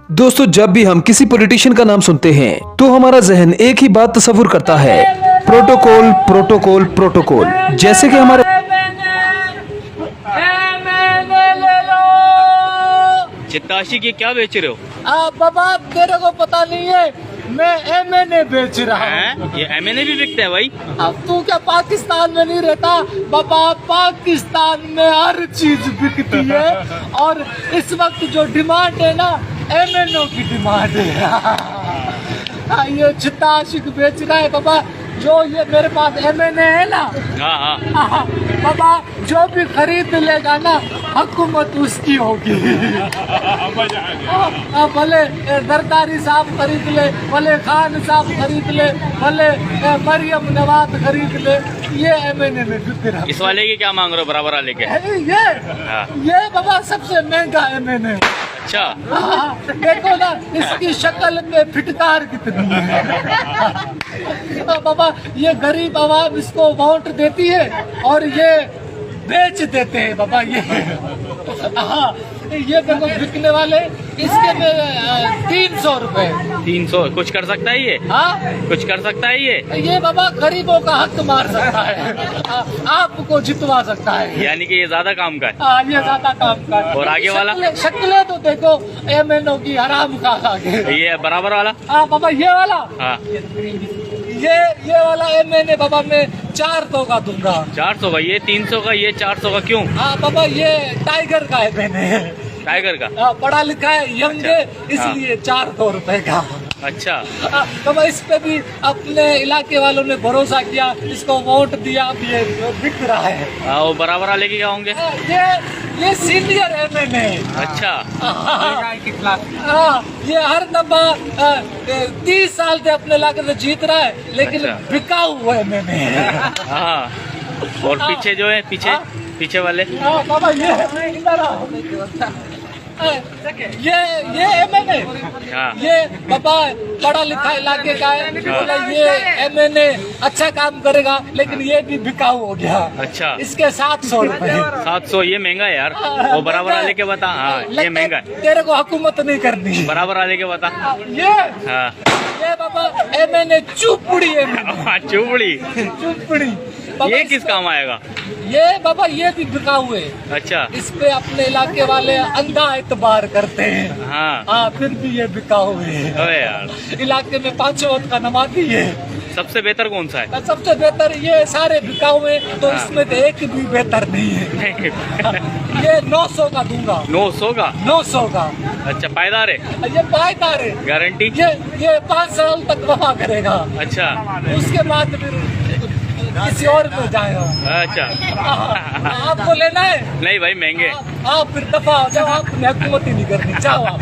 दोस्तों, जब भी हम किसी पॉलिटिशियन का नाम सुनते हैं तो हमारा जहन एक ही बात तस्वुर करता है, प्रोटोकॉल प्रोटोकॉल प्रोटोकॉल। जैसे कि हमारे चित्ताशी की क्या बेच रहे हो? बाबा तेरे को पता नहीं है, मैं एमएनए बेच रहा हूँ। हैं? ये एमएनए भी बिकता है भाई? अब तू क्या पाकिस्तान में नहीं रहता? बाबा पाकिस्तान में हर चीज बिकती है और इस वक्त जो डिमांड है ना, एमएनओ की डिमांड है। ये चित्ता आशिक बेच रहा है बाबा। जो ये मेरे पास एमएनए है ना, हाँ। बाबा जो भी खरीद लेगा ना, हुकूमत उसकी होगी। भले दरदारी साहब खरीद ले, भले खान साहब खरीद ले, भले मरियम नवाज खरीद ले, ये एमएनए में बिक रहा। इस वाले की क्या मांग रहे हो बराबर वाले के? ये बाबा सबसे महंगा एमएनए। अच्छा, देखो ना इसकी शक्ल में फिटकार कितनी है। बाबा ये गरीब आवाम इसको वोट देती है और ये बेच देते हैं बाबा। ये देखो बिकने वाले, इसके में 300 रुपए। 300 कुछ कर सकता है ये? हाँ कुछ कर सकता है ये बाबा गरीबों का हक मार सकता है, आपको जितवा सकता है। यानी कि ये ज्यादा काम का है। हाँ ये ज्यादा काम का। और आगे वाला? शक्लें तो देखो एमएनओ की हराम का आगे। ये बराबर वाला? हाँ बाबा ये वाला। हाँ, ये वाला एमएनए बाबा मैं 400 का दूंगा। 400 का? ये 300 का, ये 400 का क्यों? हाँ बाबा ये टाइगर का एमएनए, टाइगर का? पढ़ा लिखा है, यंग है, इसलिए 400 रुपए का। अच्छा, बाबा इस पे भी अपने इलाके वालों ने भरोसा किया, इसको वोट दिया, अब ये बिक रहा है। वो बराबर वाले के क्या होंगे? ये सीनियर एमएनए। अच्छा, ये हर दफा 30 साल से अपने इलाके से जीत रहा है, लेकिन अच्छा। बिका हुआ है मैंने। हाँ। और पीछे जो है, पीछे वाले? बाबा ये इधर आओ। ये एमएनए, हाँ। ये बाबा पढ़ा लिखा इलाके का है, बोला ये एमएनए अच्छा काम करेगा, लेकिन ये भी बिकाऊ हो गया। अच्छा, इसके 700 रुपए। 700? ये महंगा है यार। वो बराबर वाले के बता। हाँ, ये महंगा है। तेरे को हुकूमत नहीं करनी। बराबर वाले के बता। हाँ, ये बाबा एमएनए चुपड़ी है। चुपड़ी? ये किस काम आएगा? ये बाबा ये भी बिकाऊ है। अच्छा, इस पे अपने इलाके वाले अंधा एतबार करते हैं। हाँ। फिर भी ये बिकाऊ है। अबे यार, इलाके में 5 वक्त का नमाजी है। सबसे बेहतर कौन सा है? सबसे बेहतर ये सारे बिकाऊ है, तो हाँ। इसमें तो एक भी बेहतर नहीं है। ये 900 का दूंगा। 900 का? 900 का। अच्छा, पायदार है? ये पायदार है। गारंटी? ये 5 साल तक वफा करेगा। अच्छा, उसके बाद फिर किसी और में जाएगा। अच्छा। आपको लेना है? नहीं भाई, महंगे। आप फिर दफा हो जाओ, आपने हुकूमत ही नहीं करनी। चाहो आप।